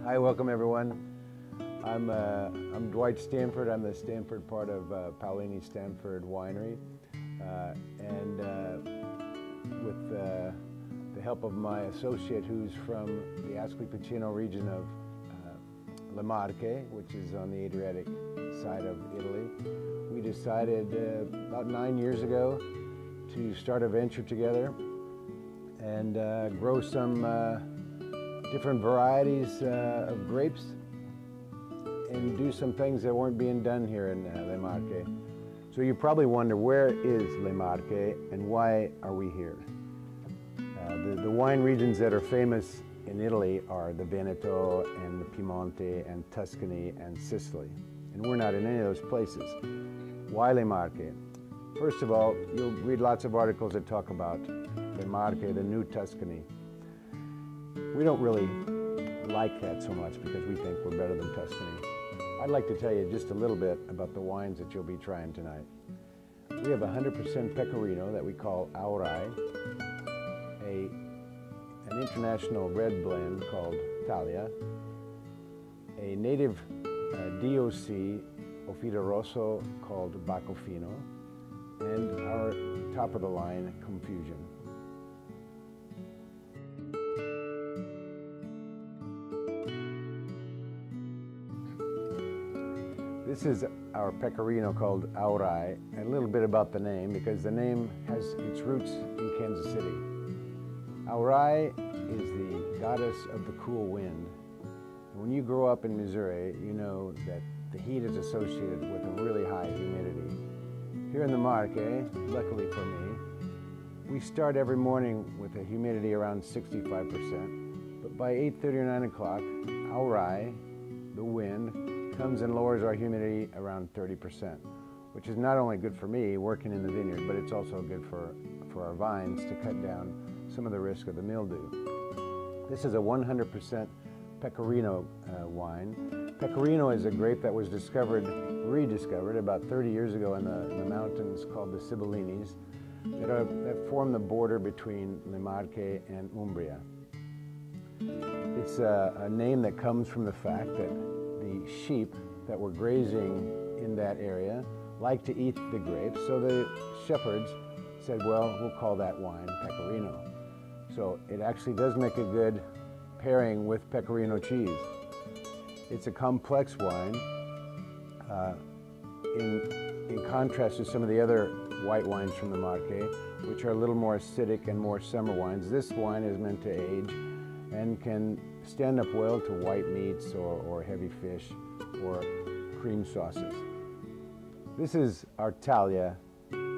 Hi, welcome everyone. I'm Dwight Stanford. I'm the Stanford part of Paolini Stanford Winery, and with the help of my associate, who's from the Ascoli Piceno region of Le Marche, which is on the Adriatic side of Italy, we decided about 9 years ago to start a venture together and grow some different varieties of grapes and do some things that weren't being done here in Le Marche. So you probably wonder, where is Le Marche and why are we here? The wine regions that are famous in Italy are the Veneto and the Piemonte and Tuscany and Sicily. And we're not in any of those places. Why Le Marche? First of all, you'll read lots of articles that talk about Le Marche, the new Tuscany. We don't really like that so much because we think we're better than Tuscany. I'd like to tell you just a little bit about the wines that you'll be trying tonight. We have 100% Pecorino that we call Aurai, an international red blend called Thalia, a native DOC Offido Rosso called Baccofino, and our top of the line Confusion. This is our Pecorino called Aurai, and a little bit about the name, because the name has its roots in Kansas City. Aurai is the goddess of the cool wind. And when you grow up in Missouri, you know that the heat is associated with a really high humidity. Here in the Marche, luckily for me, we start every morning with a humidity around 65%, but by 8:30 or 9 o'clock, Aurai, the wind, comes and lowers our humidity around 30%, which is not only good for me working in the vineyard, but it's also good for our vines to cut down some of the risk of the mildew. This is a 100% Pecorino wine. Pecorino is a grape that was rediscovered about 30 years ago in the mountains called the Sibyllinis that form the border between Le Marche and Umbria. It's a name that comes from the fact that the sheep that were grazing in that area like to eat the grapes, so the shepherds said, well, we'll call that wine Pecorino. So it actually does make a good pairing with Pecorino cheese. It's a complex wine in contrast to some of the other white wines from the Marche, which are a little more acidic and more summer wines. This wine is meant to age and can stand up well to white meats or heavy fish or cream sauces. This is our Thalia.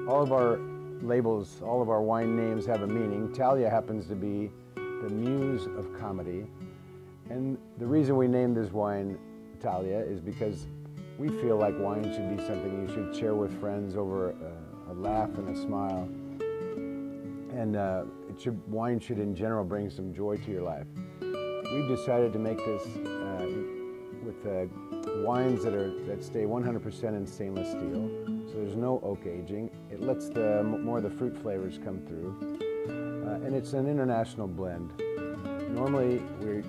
All of our labels, all of our wine names have a meaning. Thalia happens to be the muse of comedy. And the reason we named this wine Thalia is because we feel like wine should be something you should share with friends over a laugh and a smile. And wine should in general bring some joy to your life. We've decided to make this with wines that stay 100% in stainless steel, so there's no oak aging. It lets more of the fruit flavors come through, and it's an international blend. Normally we're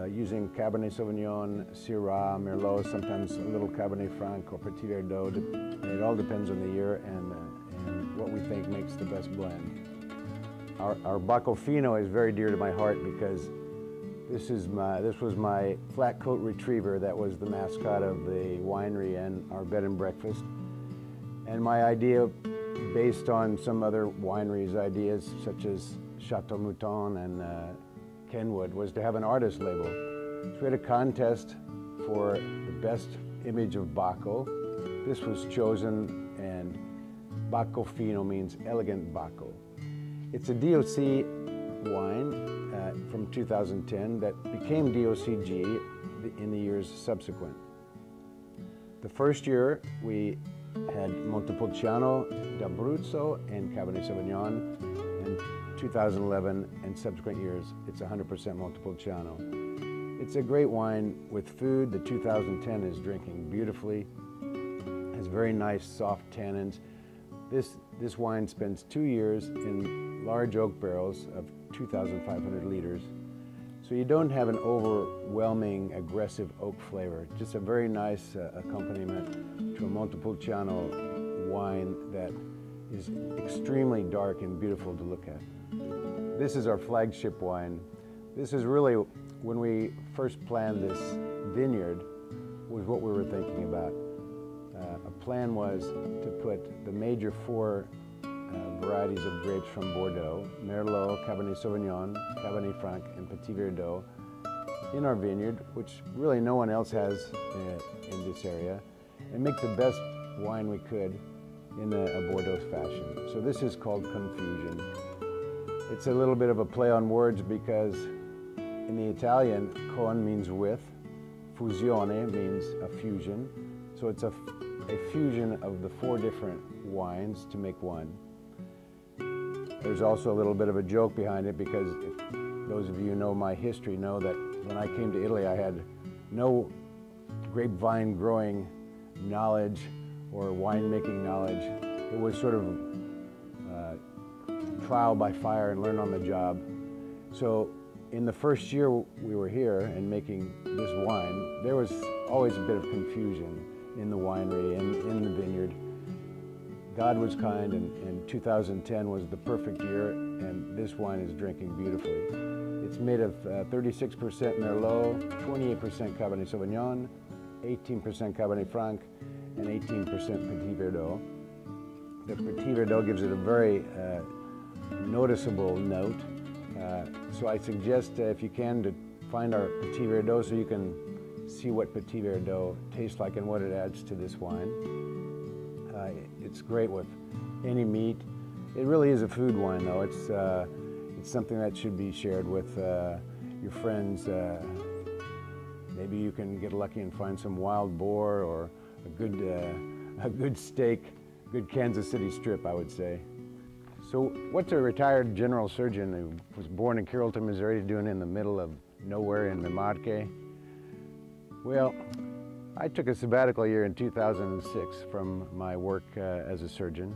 using Cabernet Sauvignon, Syrah, Merlot, sometimes a little Cabernet Franc or Petit Verdot. It all depends on the year and what we think makes the best blend. Our Baccofino is very dear to my heart because this was my flat coat retriever that was the mascot of the winery and our bed and breakfast. And my idea, based on some other wineries' ideas, such as Chateau Mouton and Kenwood, was to have an artist label. So we had a contest for the best image of Bacco. This was chosen, and Baccofino means elegant Bacco. It's a DOC wine from 2010 that became DOCG in the years subsequent. The first year we had Montepulciano d'Abruzzo and Cabernet Sauvignon, and 2011 and subsequent years it's 100% Montepulciano. It's a great wine with food. The 2010 is drinking beautifully, has very nice soft tannins. This wine spends 2 years in large oak barrels of 2,500 liters. So you don't have an overwhelming, aggressive oak flavor. Just a very nice accompaniment to a Montepulciano wine that is extremely dark and beautiful to look at. This is our flagship wine. This is really, when we first planned this vineyard, was what we were thinking about. A plan was to put the major four varieties of grapes from Bordeaux, Merlot, Cabernet Sauvignon, Cabernet Franc, and Petit Verdot, in our vineyard, which really no one else has in this area, and make the best wine we could in a Bordeaux fashion. So this is called Confusion. It's a little bit of a play on words because in the Italian, con means with, fusione means a fusion. So it's a fusion of the four different wines to make one. There's also a little bit of a joke behind it because those of you who know my history know that when I came to Italy, I had no grapevine growing knowledge or winemaking knowledge. It was sort of trial by fire and learn on the job. So in the first year we were here and making this wine, there was always a bit of confusion in the winery and in the vineyard. God was kind, and 2010 was the perfect year, and this wine is drinking beautifully. It's made of 36% Merlot, 28% Cabernet Sauvignon, 18% Cabernet Franc, and 18% Petit Verdot. The Petit Verdot gives it a very noticeable note. So I suggest, if you can, to find our Petit Verdot so you can see what Petit Verdot tastes like and what it adds to this wine. It's great with any meat. It really is a food wine, though. It's something that should be shared with your friends. Maybe you can get lucky and find some wild boar or a good steak, good Kansas City strip, I would say. So what's a retired general surgeon who was born in Carrollton, Missouri, doing in the middle of nowhere in the Marche? Well, I took a sabbatical year in 2006 from my work as a surgeon,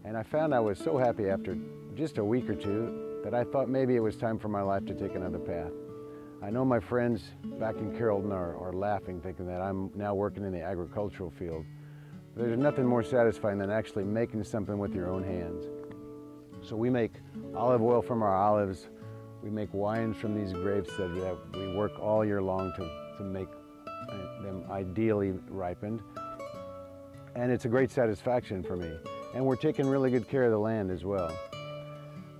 and I found I was so happy after just a week or two that I thought maybe it was time for my life to take another path. I know my friends back in Carrollton are laughing, thinking that I'm now working in the agricultural field. There's nothing more satisfying than actually making something with your own hands. So we make olive oil from our olives. We make wines from these grapes that we work all year long to make them ideally ripened. And it's a great satisfaction for me. And we're taking really good care of the land as well.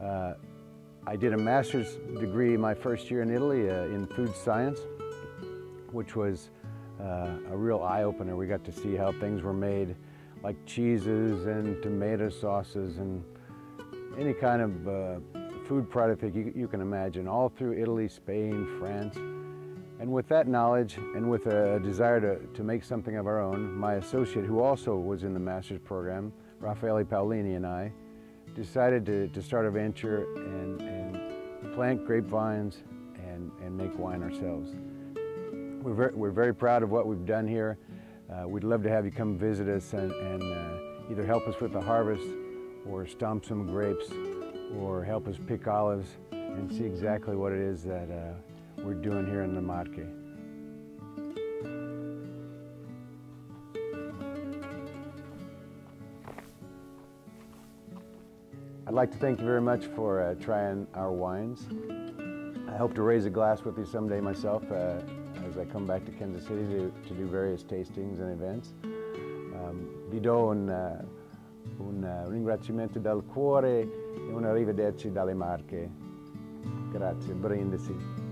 I did a master's degree my first year in Italy in food science, which was a real eye-opener. We got to see how things were made, like cheeses and tomato sauces and any kind of food product that you can imagine, all through Italy, Spain, France. And with that knowledge and with a desire to make something of our own, my associate, who also was in the master's program, Raffaele Paolini, and I decided to start a venture and plant grapevines and make wine ourselves. We're very proud of what we've done here. We'd love to have you come visit us and either help us with the harvest or stomp some grapes or help us pick olives and see exactly what it is that we're doing here in the Marche. I'd like to thank you very much for trying our wines. I hope to raise a glass with you someday myself as I come back to Kansas City to do various tastings and events. Vi do un ringraziamento dal cuore e un arrivederci dalle Marche. Grazie, brindisi.